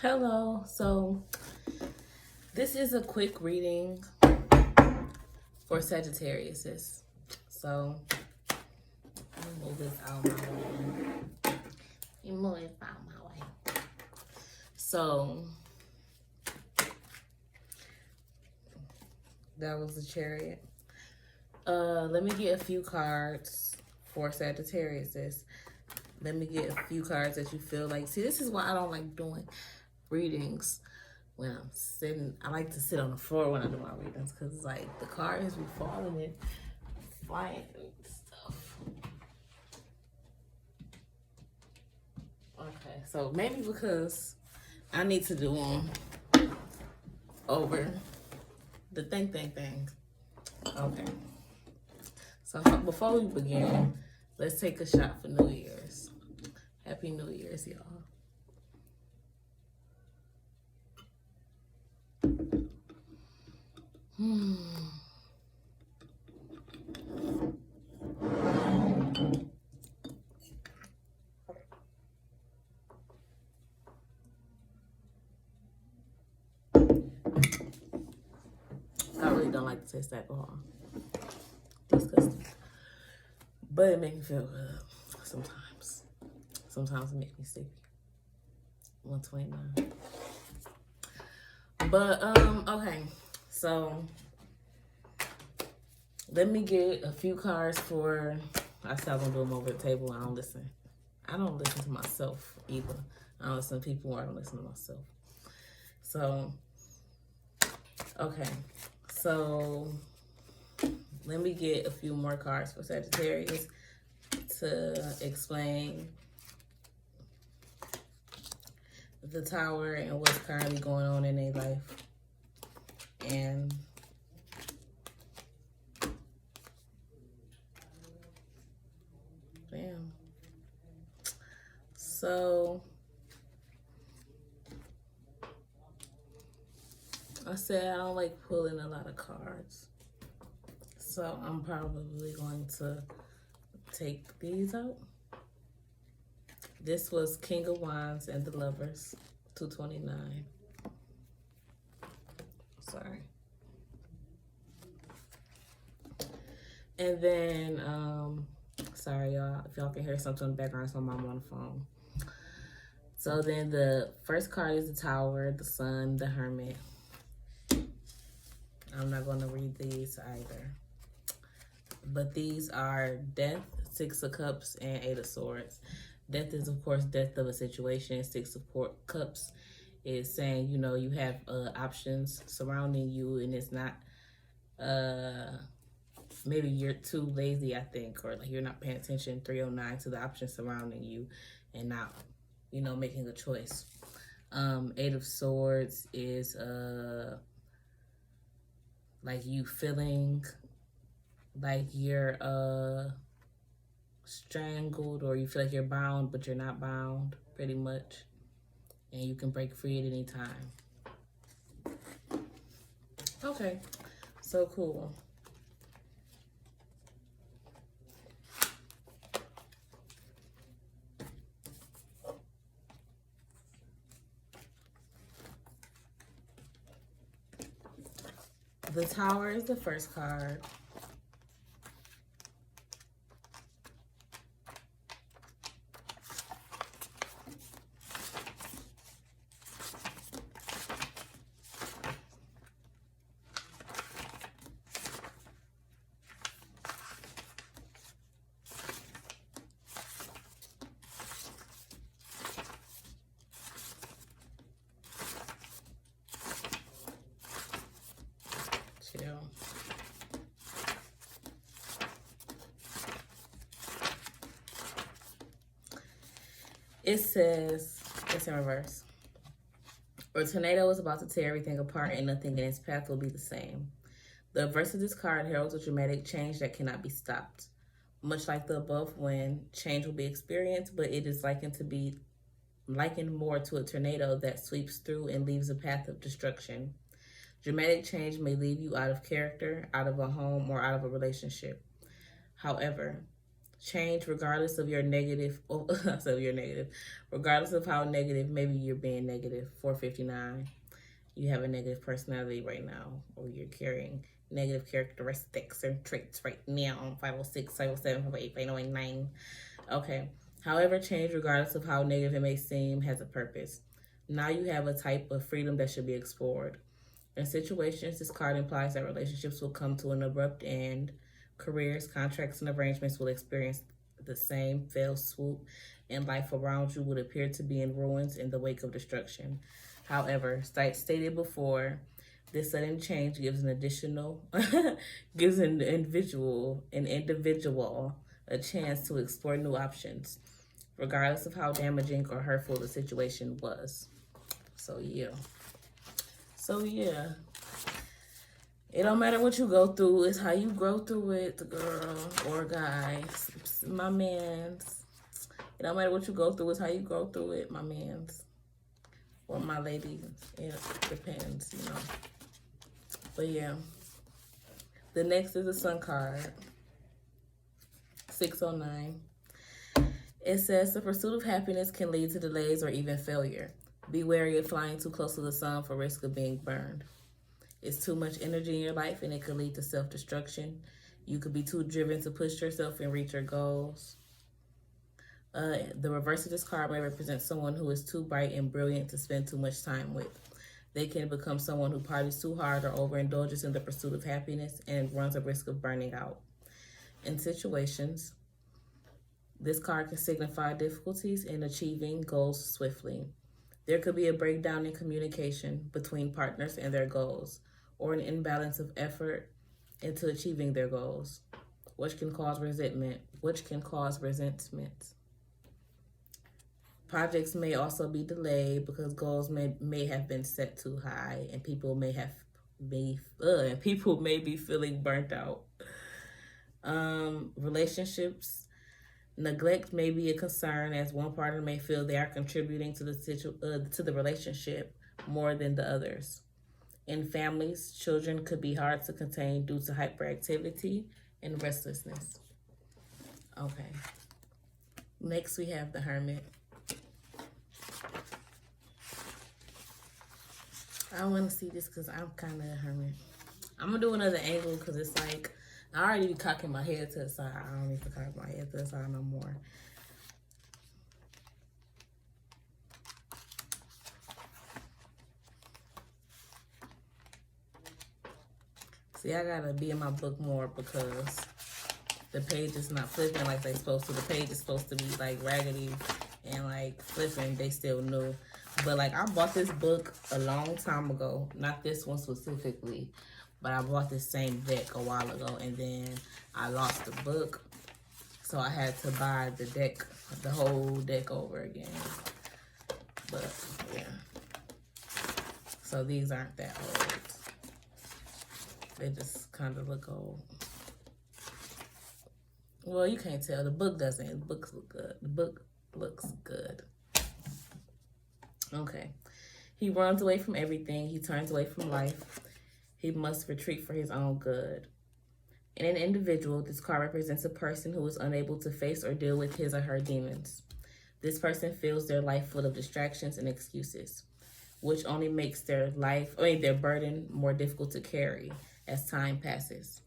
Hello. So this is a quick reading for Sagittarius. So let me move this out my way. Move this out my way. So that was the Chariot. Let me get a few cards for Sagittarius. Let me get a few cards that you feel like. See, this is why I don't like doing readings when I'm sitting. I like to sit on the floor when I do my readings because it's like the cards be falling and flying and stuff. Okay, so maybe because I need to do them over the thing. Okay. So before we begin, let's take a shot for New Year's. Happy New Year's, y'all. I really don't like to taste alcohol. Disgusting. But it makes me feel good sometimes. Sometimes it makes me sleepy. 129. But okay. So let me get a few cards for. I said I'm gonna do them over the table. I don't listen to myself either. I don't listen to people, or I don't listen to myself. So okay. So let me get a few more cards for Sagittarius to explain the Tower and what's currently going on in their life. And bam. So I said I don't like pulling a lot of cards. So I'm probably going to take these out. This was King of Wands and the Lovers, 229. Sorry. And then, sorry y'all, if y'all can hear something in the background, it's my mom on the phone. So then the first card is the Tower, the Sun, the Hermit. I'm not going to read these either. But these are Death, Six of Cups, and Eight of Swords. Death is, of course, death of a situation. Six of Cups is saying, you know, you have options surrounding you, and it's not, maybe you're too lazy, I think, or like you're not paying attention, 309, to the options surrounding you and not, you know, making a choice. Eight of Swords is like you feeling like you're strangled, or you feel like you're bound, but you're not bound, pretty much. And you can break free at any time. Okay, so cool. The Tower is the first card. Chill. It says, it's in reverse. A tornado is about to tear everything apart and nothing in its path will be the same. The reverse of this card heralds a dramatic change that cannot be stopped. Much like the above, when change will be experienced, but it is likened more to a tornado that sweeps through and leaves a path of destruction. Dramatic change may leave you out of character, out of a home, or out of a relationship. However, change regardless of your negative. Oh, so you're negative, regardless of how negative. Maybe you're being negative. 459. You have a negative personality right now, or you're carrying negative characteristics or traits right now. 506, 507, 508, 509. Okay. However, change regardless of how negative it may seem has a purpose. Now you have a type of freedom that should be explored. In situations, this card implies that relationships will come to an abrupt end. Careers, contracts, and arrangements will experience the same fell swoop, and life around you would appear to be in ruins in the wake of destruction. However, stated before, this sudden change gives gives an individual a chance to explore new options, regardless of how damaging or hurtful the situation was. So yeah. It don't matter what you go through, it's how you grow through it, girl or guy. My mans. It don't matter what you go through, it's how you grow through it, my mans. Or my lady. It depends, you know. But yeah. The next is the Sun card. 609. It says the pursuit of happiness can lead to delays or even failure. Be wary of flying too close to the sun for risk of being burned. It's too much energy in your life and it could lead to self-destruction. You could be too driven to push yourself and reach your goals. The reverse of this card may represent someone who is too bright and brilliant to spend too much time with. They can become someone who parties too hard or overindulges in the pursuit of happiness and runs a risk of burning out. In situations, this card can signify difficulties in achieving goals swiftly. There could be a breakdown in communication between partners and their goals, or an imbalance of effort into achieving their goals, which can cause resentment. Projects may also be delayed because goals may have been set too high, and people may be feeling burnt out. Relationships. Neglect may be a concern, as one partner may feel they are contributing to the relationship more than the others. In families, children could be hard to contain due to hyperactivity and restlessness. Okay. Next, we have the Hermit. I want to see this because I'm kind of a hermit. I'm going to do another angle because it's like, I already be cocking my head to the side. I don't need to cock my head to the side no more. See, I gotta be in my book more because the page is not flipping like they supposed to. The page is supposed to be like raggedy and like flipping. They still new. But like I bought this book a long time ago. Not this one specifically. But I bought this same deck a while ago, and then I lost the book. So I had to buy the whole deck over again. But, yeah. So these aren't that old. They just kind of look old. Well, you can't tell. The book doesn't. The books look good. The book looks good. Okay. He runs away from everything. He turns away from life. He must retreat for his own good. In an individual, this card represents a person who is unable to face or deal with his or her demons. This person feels their life full of distractions and excuses, which only makes their burden more difficult to carry as time passes.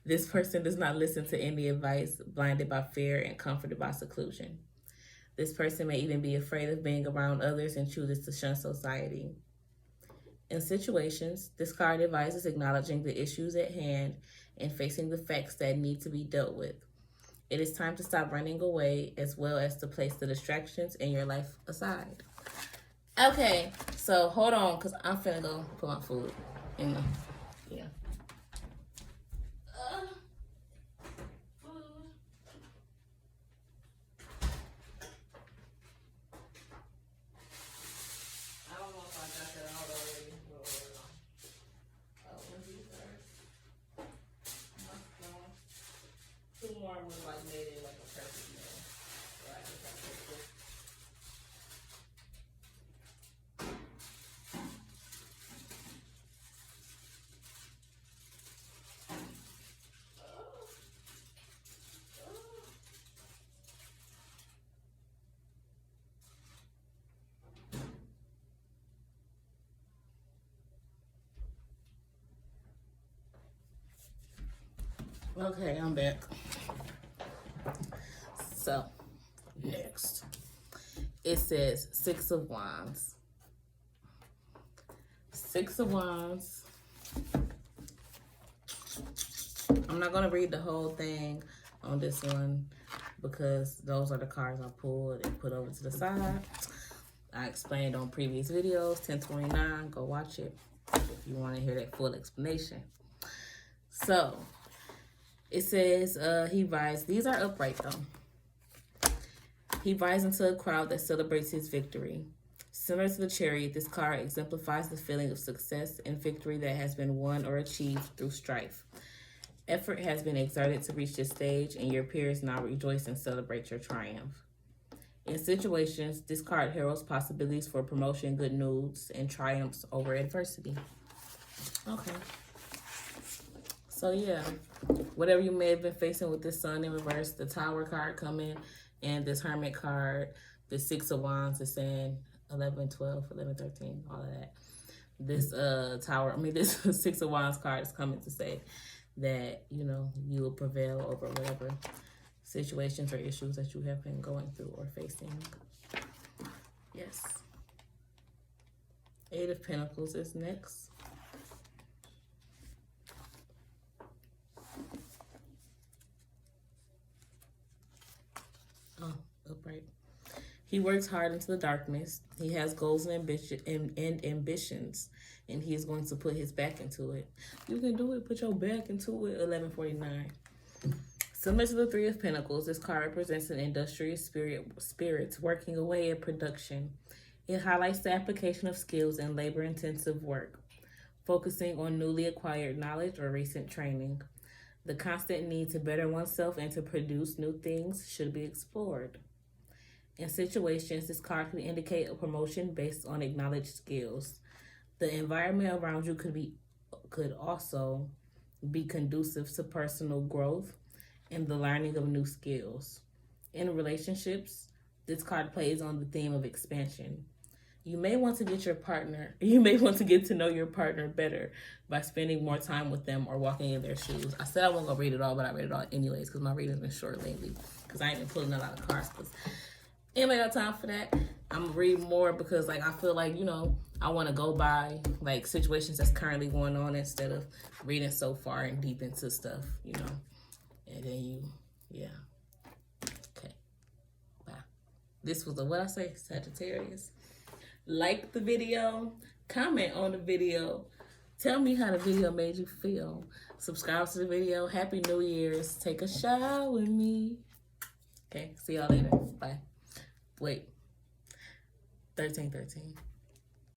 This person does not listen to any advice, blinded by fear and comforted by seclusion. This person may even be afraid of being around others and chooses to shun society. In situations, this card advises acknowledging the issues at hand and facing the facts that need to be dealt with. It is time to stop running away, as well as to place the distractions in your life aside. Okay, so hold on, because I'm finna go put my food in the, yeah. Was like made it like a perfect meal. So I just have to cook. Okay, I'm back. So, next. It says Six of Wands. Six of Wands. I'm not going to read the whole thing on this one because those are the cards I pulled and put over to the side. I explained on previous videos, 1029. Go watch it if you want to hear that full explanation. So, it says he rides. These are upright though. He rides into a crowd that celebrates his victory. Similar to the Chariot, this card exemplifies the feeling of success and victory that has been won or achieved through strife. Effort has been exerted to reach this stage, and your peers now rejoice and celebrate your triumph. In situations, this card heralds possibilities for promotion, good news, and triumphs over adversity. Okay. So yeah, whatever you may have been facing with this Sun in reverse, the Tower card coming, and this Hermit card, the Six of Wands is saying 11, 12, 11, 13, all of that. This this Six of Wands card is coming to say that, you know, you will prevail over whatever situations or issues that you have been going through or facing. Yes. Eight of Pentacles is next. Oh, upright. He works hard into the darkness. He has goals and ambitions, and he is going to put his back into it. You can do it. Put your back into it. 1149. Similar to the Three of Pentacles, this card represents an industrious spirits working away at production. It highlights the application of skills in labor-intensive work, focusing on newly acquired knowledge or recent training. The constant need to better oneself and to produce new things should be explored. In situations, this card could indicate a promotion based on acknowledged skills. The environment around you could also be conducive to personal growth and the learning of new skills. In relationships, this card plays on the theme of expansion. You may want to get to know your partner better by spending more time with them or walking in their shoes. I said I wasn't going to read it all, but I read it all anyways because my reading's been short lately because I ain't been pulling a lot of cards. Anybody got time for that? I'm going to read more because, like, I feel like, you know, I want to go by, like, situations that's currently going on instead of reading so far and deep into stuff, you know. And then yeah. Okay. Bye. This was what I say, Sagittarius. Like the video, comment on the video, tell me how the video made you feel. Subscribe to the video. Happy New Year's. Take a shower with me. Okay, see y'all later. Bye. Wait. 1313.